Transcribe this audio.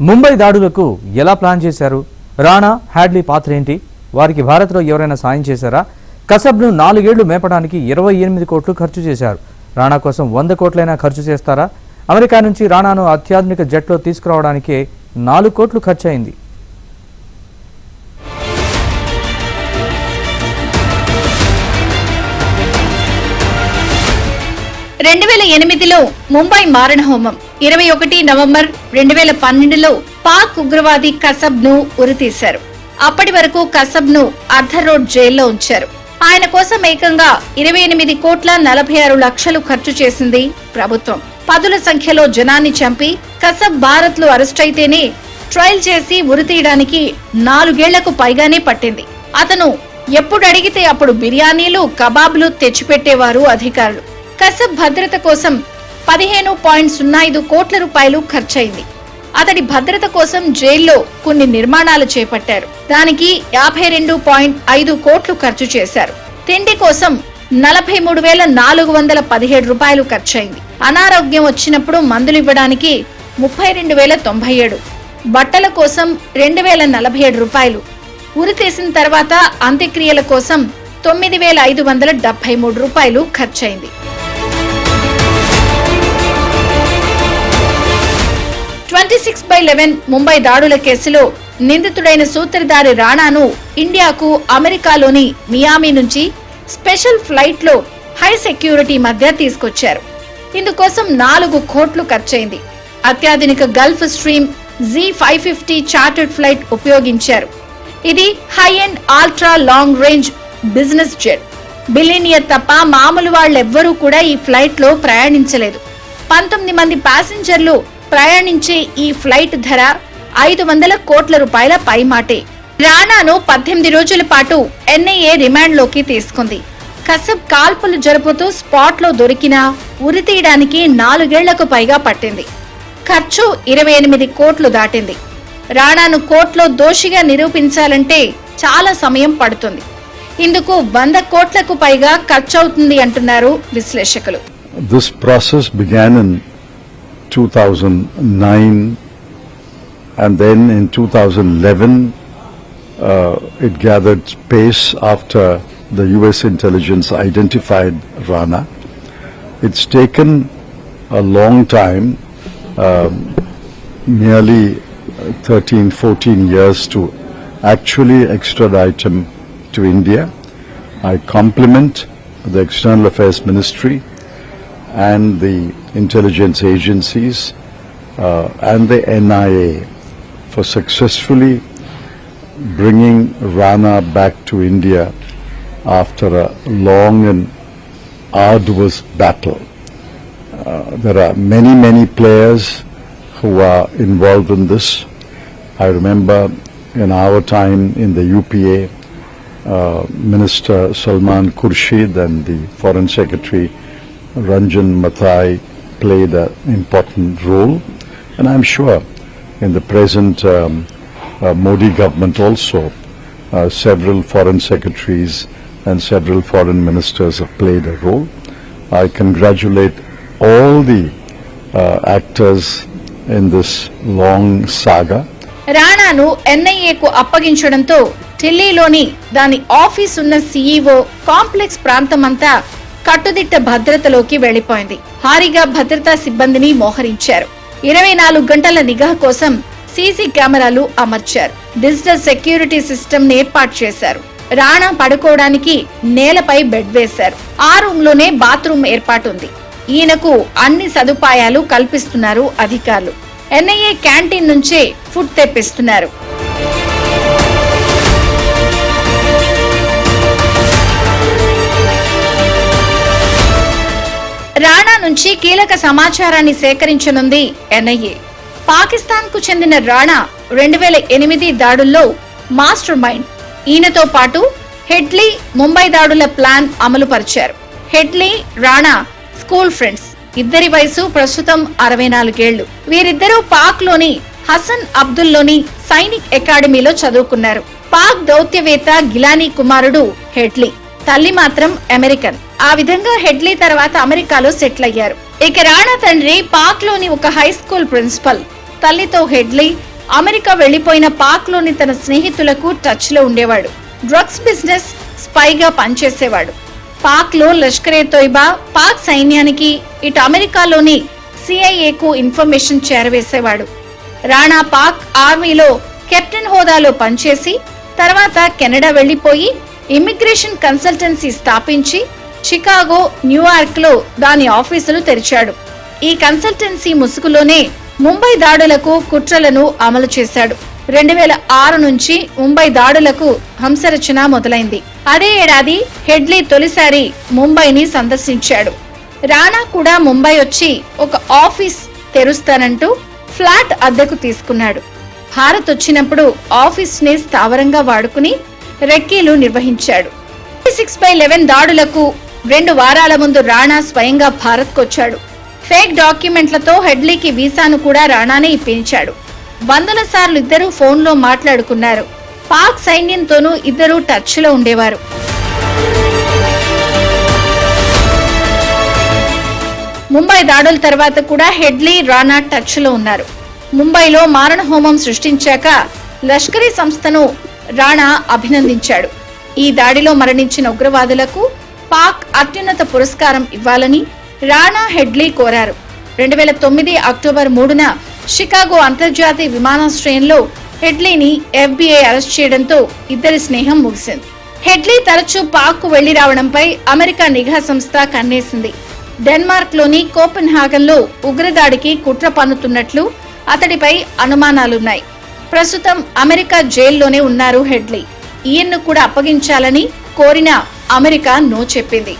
ముంబై దాడులకు ఎలా ప్లాన్ చేశారు? రాణా, హ్యాడ్లీ పాత్ర ఏంటి? వారికి భారత్లో ఎవరైనా సాయం చేశారా? కసబ్ను 4 ఏళ్లు మేపడానికి 28 కోట్లు ఖర్చు చేశారు. రాణా కోసం 100 కోట్లైనా ఖర్చు చేస్తారా? అమెరికా నుంచి రాణాను అత్యాధునిక జెట్లో తీసుకురావడానికే 4 కోట్లు ఖర్చయింది. 2008లో ముంబై మారణహోమం, 21 నవంబర్ 2012లో పాక్ ఉగ్రవాది కసబ్ ను ఉరితీశారు. అప్పటి వరకు కసబ్ ను అర్ధర్ రోడ్ జైల్లో ఉంచారు. ఆయన కోసం ఏకంగా 28 కోట్ల 46 లక్షలు ఖర్చు చేసింది ప్రభుత్వం. పదుల సంఖ్యలో జనాన్ని చంపి కసబ్ భారత్ లో అరెస్ట్ అయితేనే ట్రయల్ చేసి ఉరితీయడానికి 4 ఏళ్లకు పైగానే పట్టింది. అతను ఎప్పుడు అడిగితే అప్పుడు బిర్యానీలు, కబాబ్లు తెచ్చిపెట్టేవారు అధికారులు. కసబ్ భద్రత కోసం 15.05 కోట్ల రూపాయలు ఖర్చయింది. అతడి భద్రత కోసం జైల్లో కొన్ని నిర్మాణాలు చేపట్టారు. దానికి 52.5 కోట్లు ఖర్చు చేశారు. తిండి కోసం 43,417 రూపాయలు ఖర్చయింది. అనారోగ్యం వచ్చినప్పుడు మందులు ఇవ్వడానికి 32,097, బట్టల కోసం 2,047 రూపాయలు, ఉరి తీసిన తర్వాత అంత్యక్రియల కోసం 9,573 రూపాయలు ఖర్చయింది. 26/11 ముంబై దాడుల కేసులో నిందితుడైన సూత్రధారి రాణాను ఇండియాకు అమెరికాలోని మియామి నుంచి స్పెషల్ ఫ్లైట్ లో హై సెక్యూరిటీ మధ్య తీసుకొచ్చారు. ఇందుకోసం 4 కోట్లు ఖర్చయింది. అత్యాధునిక Gulf stream Z550 chartered flight ఉపయోగించారు. ఇది high and ultra long range business jet. Billionaire తప్ప మామూలు వాళ్ళెవ్వరూ కూడా ఈ ఫ్లైట్ లో ప్రయాణించలేదు. 19 మంది ప్యాసింజర్లు ప్రయాణించే ఈ ఫ్లైట్ ధర 500 కోట్ల రూపాయల పైమాటే. రాణాను 18 రోజుల పాటు ఎన్ఐఏ రిమాండ్ లోకి తీసుకుంది. కసబ్ కాల్పులు జరుపుతూ స్పాట్ లో దొరికినా ఉరి తీయడానికి 4 ఏళ్లకు పైగా పట్టింది. ఖర్చు 28 కోట్లు దాటింది. రాణాను కోర్టులో దోషిగా నిరూపించాలంటే చాలా సమయం పడుతుంది. ఇందుకు 100 కోట్లకు పైగా ఖర్చవుతుంది అంటున్నారు విశ్లేషకులు. This process began in 2009 and then in 2011 it gathered pace after the US intelligence identified Rana. It's taken a long time, nearly 13-14 years to actually extradite him to India. I compliment the External Affairs Ministry and the intelligence agencies and the NIA for successfully bringing Rana back to India after a long and arduous battle. There are many players who are involved in this. I remember in our time in the UPA, Minister Salman Khurshid and the Foreign Secretary Ranjan Mathai played an important role, and I'm sure in the present Modi government also several foreign secretaries and several foreign ministers have played a role. I congratulate all the actors in this long saga. రాణాను ఎన్ఐఏకు అప్పగించడంతో ఢిల్లీలోని దాని office ఉన్న CEO complex ప్రాంతమంతా కట్టుదిట్ట భద్రతలోకి వెళ్లిపోయింది. భారీగా భద్రతా సిబ్బందిని మోహరించారు. 24 గంటల నిఘా కోసం సీసీ కెమెరాలు అమర్చారు. డిజిటల్ సెక్యూరిటీ సిస్టమ్ ని ఏర్పాటు చేశారు. రాణా పడుకోవడానికి నేలపై బెడ్ వేశారు. ఆ రూమ్ లోనే బాత్రూమ్ ఏర్పాటుంది. ఈయనకు అన్ని సదుపాయాలు కల్పిస్తున్నారు అధికారులు. ఎన్ఐఏ క్యాంటీన్ నుంచే ఫుడ్ తెప్పిస్తున్నారు. రాణా నుంచి కీలక సమాచారాన్ని సేకరించనుంది ఎన్ఐఏ. పాకిస్తాన్ కు చెందిన రాణా 2008 దాడుల్లో మాస్టర్ మైండ్. ఈయనతో పాటు హెడ్లీ ముంబై దాడుల ప్లాన్ అమలు పరిచారు. Headley, Rana school friends. ఇద్దరి వయసు ప్రస్తుతం 64 ఏళ్లు. వీరిద్దరూ పాక్ లోని హసన్ అబ్దుల్ లోని సైనిక్ అకాడమీలో చదువుకున్నారు. పాక్ దౌత్యవేత్త గిలానీ కుమారుడు హెడ్లీ. తల్లి మాత్రం అమెరికన్. ఆ విధంగా హెడ్లీ తర్వాత అమెరికాలో సెటిల్ అయ్యారు. ఇక రాణా తండ్రి పాక్ లోని ఒక హై స్కూల్ ప్రిన్సిపల్. తల్లితో హెడ్లీ అమెరికా వెళ్లిపోయిన పాక్ లోని తన స్నేహితులకు టచ్ లో ఉండేవాడు. డ్రగ్స్ బిజినెస్ స్పైగా పనిచేసేవాడు. పాక్ లో లష్కర్-ఏ-తోయిబా, పాక్ సైన్యానికి, ఇటు అమెరికాలోని సిఐఏకు ఇన్ఫర్మేషన్ చేరవేసేవాడు. రాణా పాక్ ఆర్మీలో కెప్టెన్ హోదాలో పనిచేసి తర్వాత కెనడా వెళ్లిపోయి ఇమిగ్రేషన్ కన్సల్టెన్సీ స్థాపించి చికాగో, న్యూయార్క్ లో దాని ఆఫీసులు తెరిచాడు. ఈ కన్సల్టెన్సీ ముసుగులోనే ముంబై దాడులకు కుట్రలను అమలు చేశాడు. 2006 నుంచి ముంబై దాడులకు హంసరచన మొదలైంది. అదే ఏడాది హెడ్లీ తొలిసారి ముంబైని సందర్శించాడు. రాణా కూడా ముంబై వచ్చి ఒక ఆఫీస్ తెరుస్తానంటూ ఫ్లాట్ అద్దెకు తీసుకున్నాడు. భారత్ వచ్చినప్పుడు ఆఫీస్ ని స్థావరంగా వాడుకుని రెక్కీలు నిర్వహించాడు. 6/11 దాడులకు 2 వారాల ముందు రాణా స్వయంగా భారత్ కొచ్చాడు. ఫేక్ డాక్యుమెంట్లతో హెడ్లీకి వీసాను కూడా రాణానే ఇప్పించాడు. వందల సార్లు ఇద్దరూ ఫోన్లో మాట్లాడుకున్నారు. పాక్ సైన్యంతోనూ ఇద్దరూ టచ్ లో ఉండేవారు. ముంబై దాడుల తర్వాత కూడా హెడ్లీ, రాణా టచ్ లో ఉన్నారు. ముంబైలో మారణ హోమం సృష్టించాక లష్కరీ సంస్థను రాణా అభినందించాడు. ఈ దాడిలో మరణించిన ఉగ్రవాదులకు పాక్ అత్యున్నత పురస్కారం ఇవ్వాలని రాణా, హెడ్లీ కోరారు. 2009 అక్టోబర్ 3న షికాగో అంతర్జాతీయ విమానాశ్రయంలో హెడ్లీని FBI అరెస్ట్ చేయడంతో ఇద్దరి స్నేహం ముగిసింది. హెడ్లీ తరచూ పాక్ కు వెళ్లి రావడంపై అమెరికా నిఘా సంస్థ కన్నేసింది. డెన్మార్క్ లోని కోపెన్హాగన్ లో ఉగ్రదాడికి కుట్ర పన్నుతున్నట్లు అతడిపై అనుమానాలున్నాయి. ప్రస్తుతం అమెరికా జైల్లోనే ఉన్నారు హెడ్లీ. ఈయన్ను కూడా అప్పగించాలని కోరినా అమెరికా నో చెప్పింది.